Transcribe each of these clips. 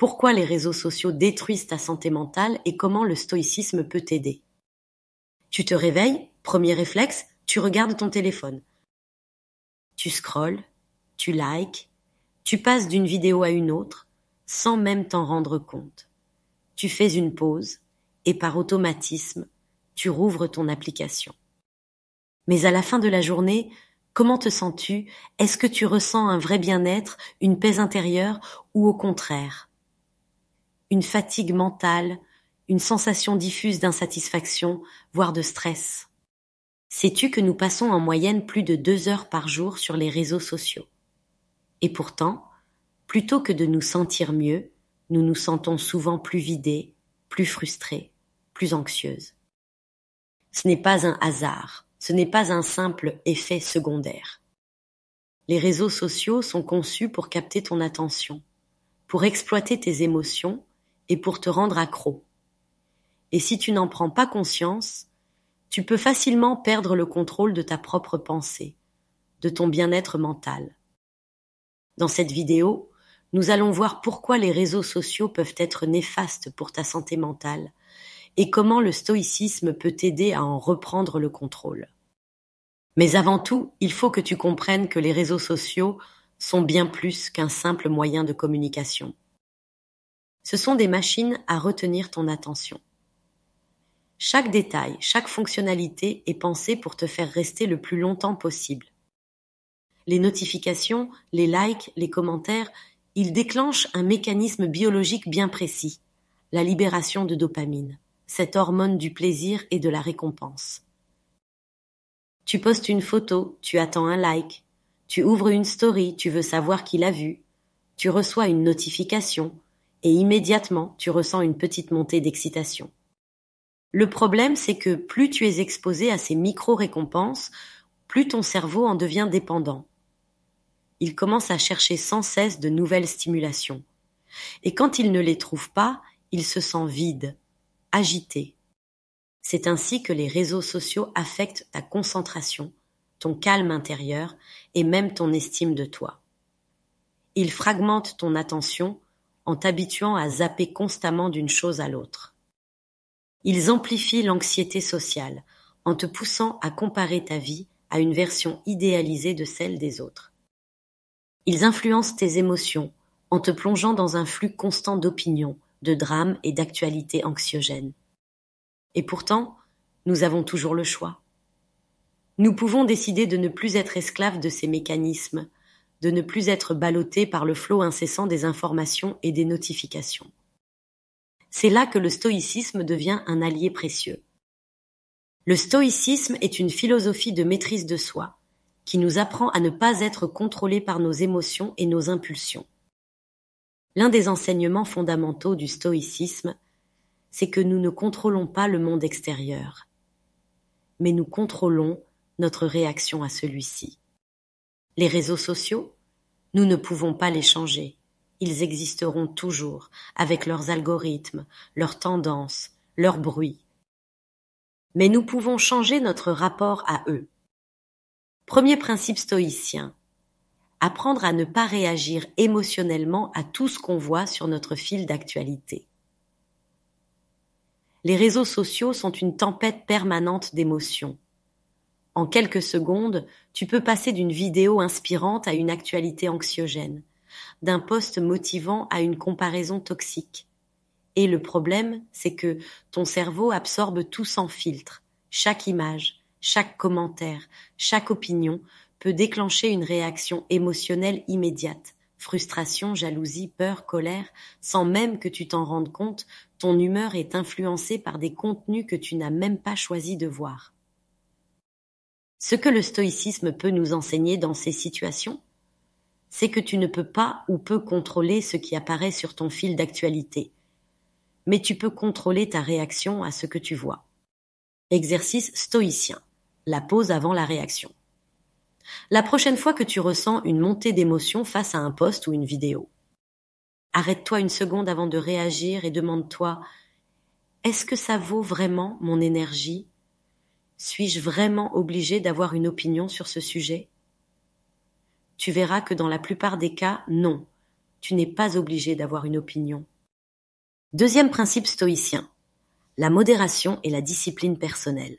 Pourquoi les réseaux sociaux détruisent ta santé mentale et comment le stoïcisme peut t'aider. Tu te réveilles, premier réflexe, tu regardes ton téléphone. Tu scrolles, tu likes, tu passes d'une vidéo à une autre, sans même t'en rendre compte. Tu fais une pause, et par automatisme, tu rouvres ton application. Mais à la fin de la journée, comment te sens-tu? Est-ce que tu ressens un vrai bien-être, une paix intérieure, ou au contraire, une fatigue mentale, une sensation diffuse d'insatisfaction, voire de stress? Sais-tu que nous passons en moyenne plus de 2 heures par jour sur les réseaux sociaux? Et pourtant, plutôt que de nous sentir mieux, nous nous sentons souvent plus vidés, plus frustrés, plus anxieuses. Ce n'est pas un hasard, ce n'est pas un simple effet secondaire. Les réseaux sociaux sont conçus pour capter ton attention, pour exploiter tes émotions et pour te rendre accro. Et si tu n'en prends pas conscience, tu peux facilement perdre le contrôle de ta propre pensée, de ton bien-être mental. Dans cette vidéo, nous allons voir pourquoi les réseaux sociaux peuvent être néfastes pour ta santé mentale et comment le stoïcisme peut t'aider à en reprendre le contrôle. Mais avant tout, il faut que tu comprennes que les réseaux sociaux sont bien plus qu'un simple moyen de communication. Ce sont des machines à retenir ton attention. Chaque détail, chaque fonctionnalité est pensée pour te faire rester le plus longtemps possible. Les notifications, les likes, les commentaires, ils déclenchent un mécanisme biologique bien précis, la libération de dopamine, cette hormone du plaisir et de la récompense. Tu postes une photo, tu attends un like, tu ouvres une story, tu veux savoir qui l'a vue, tu reçois une notification et immédiatement tu ressens une petite montée d'excitation. Le problème, c'est que plus tu es exposé à ces micro-récompenses, plus ton cerveau en devient dépendant. Il commence à chercher sans cesse de nouvelles stimulations. Et quand il ne les trouve pas, il se sent vide, agité. C'est ainsi que les réseaux sociaux affectent ta concentration, ton calme intérieur et même ton estime de toi. Ils fragmentent ton attention en t'habituant à zapper constamment d'une chose à l'autre. Ils amplifient l'anxiété sociale en te poussant à comparer ta vie à une version idéalisée de celle des autres. Ils influencent tes émotions en te plongeant dans un flux constant d'opinions, de drames et d'actualités anxiogènes. Et pourtant, nous avons toujours le choix. Nous pouvons décider de ne plus être esclaves de ces mécanismes, de ne plus être ballottés par le flot incessant des informations et des notifications. C'est là que le stoïcisme devient un allié précieux. Le stoïcisme est une philosophie de maîtrise de soi, qui nous apprend à ne pas être contrôlés par nos émotions et nos impulsions. L'un des enseignements fondamentaux du stoïcisme, c'est que nous ne contrôlons pas le monde extérieur, mais nous contrôlons notre réaction à celui-ci. Les réseaux sociaux, nous ne pouvons pas les changer. Ils existeront toujours, avec leurs algorithmes, leurs tendances, leurs bruits. Mais nous pouvons changer notre rapport à eux. Premier principe stoïcien, apprendre à ne pas réagir émotionnellement à tout ce qu'on voit sur notre fil d'actualité. Les réseaux sociaux sont une tempête permanente d'émotions. En quelques secondes, tu peux passer d'une vidéo inspirante à une actualité anxiogène, d'un post motivant à une comparaison toxique. Et le problème, c'est que ton cerveau absorbe tout sans filtre. Chaque image, chaque commentaire, chaque opinion peut déclencher une réaction émotionnelle immédiate. Frustration, jalousie, peur, colère, sans même que tu t'en rendes compte, ton humeur est influencée par des contenus que tu n'as même pas choisi de voir. Ce que le stoïcisme peut nous enseigner dans ces situations, c'est que tu ne peux pas ou peux contrôler ce qui apparaît sur ton fil d'actualité, mais tu peux contrôler ta réaction à ce que tu vois. Exercice stoïcien, la pause avant la réaction. La prochaine fois que tu ressens une montée d'émotion face à un post ou une vidéo, arrête-toi une seconde avant de réagir et demande-toi « Est-ce que ça vaut vraiment mon énergie ? Suis-je vraiment obligé d'avoir une opinion sur ce sujet ?» Tu verras que dans la plupart des cas, non. tu n'es pas obligé d'avoir une opinion. Deuxième principe stoïcien, la modération et la discipline personnelle.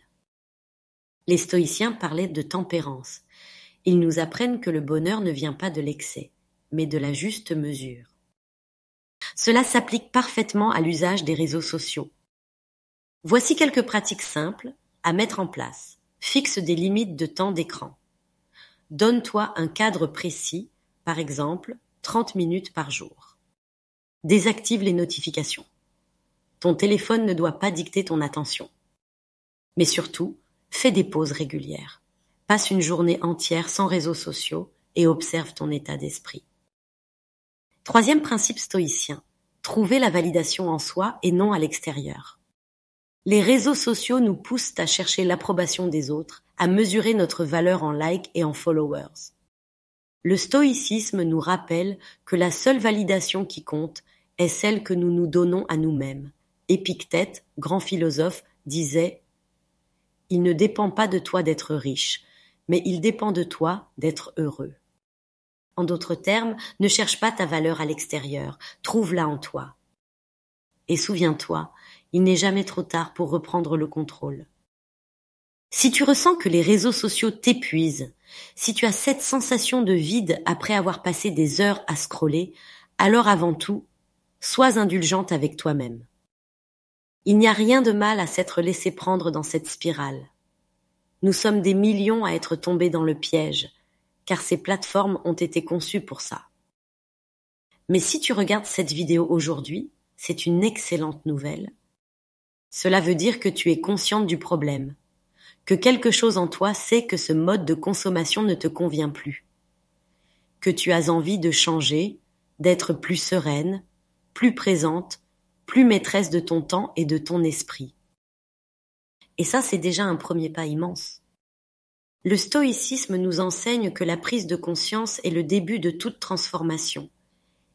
Les stoïciens parlaient de tempérance. Ils nous apprennent que le bonheur ne vient pas de l'excès, mais de la juste mesure. Cela s'applique parfaitement à l'usage des réseaux sociaux. Voici quelques pratiques simples à mettre en place. Fixe des limites de temps d'écran. Donne-toi un cadre précis, par exemple 30 minutes par jour. Désactive les notifications. Ton téléphone ne doit pas dicter ton attention. Mais surtout, fais des pauses régulières. Passe une journée entière sans réseaux sociaux et observe ton état d'esprit. Troisième principe stoïcien, trouver la validation en soi et non à l'extérieur. Les réseaux sociaux nous poussent à chercher l'approbation des autres, à mesurer notre valeur en likes et en followers. Le stoïcisme nous rappelle que la seule validation qui compte est celle que nous nous donnons à nous-mêmes. Épictète, grand philosophe, disait « Il ne dépend pas de toi d'être riche, mais il dépend de toi d'être heureux. » En d'autres termes, ne cherche pas ta valeur à l'extérieur, trouve-la en toi. Et souviens-toi, il n'est jamais trop tard pour reprendre le contrôle. Si tu ressens que les réseaux sociaux t'épuisent, si tu as cette sensation de vide après avoir passé des heures à scroller, alors avant tout, sois indulgente avec toi-même. Il n'y a rien de mal à s'être laissé prendre dans cette spirale. Nous sommes des millions à être tombés dans le piège, car ces plateformes ont été conçues pour ça. Mais si tu regardes cette vidéo aujourd'hui, c'est une excellente nouvelle. Cela veut dire que tu es consciente du problème, que quelque chose en toi sait que ce mode de consommation ne te convient plus, que tu as envie de changer, d'être plus sereine, plus présente, plus maîtresse de ton temps et de ton esprit. Et ça, c'est déjà un premier pas immense. Le stoïcisme nous enseigne que la prise de conscience est le début de toute transformation.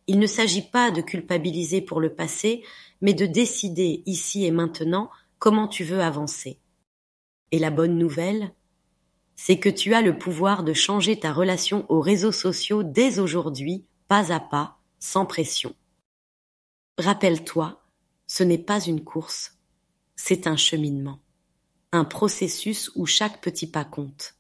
Il ne s'agit pas de culpabiliser pour le passé, mais de décider ici et maintenant comment tu veux avancer. Et la bonne nouvelle, c'est que tu as le pouvoir de changer ta relation aux réseaux sociaux dès aujourd'hui, pas à pas, sans pression. Rappelle-toi, ce n'est pas une course, c'est un cheminement, un processus où chaque petit pas compte.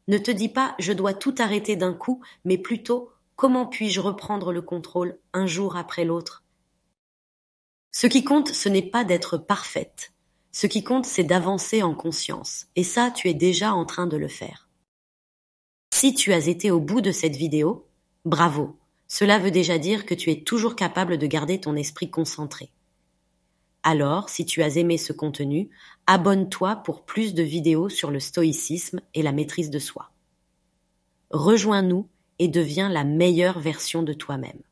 Ne te dis pas « je dois tout arrêter d'un coup », mais plutôt « comment puis-je reprendre le contrôle un jour après l'autre ?» Ce qui compte, ce n'est pas d'être parfaite. Ce qui compte, c'est d'avancer en conscience. Et ça, tu es déjà en train de le faire. Si tu as été au bout de cette vidéo, bravo. Cela veut déjà dire que tu es toujours capable de garder ton esprit concentré. Alors, si tu as aimé ce contenu, abonne-toi pour plus de vidéos sur le stoïcisme et la maîtrise de soi. Rejoins-nous et deviens la meilleure version de toi-même.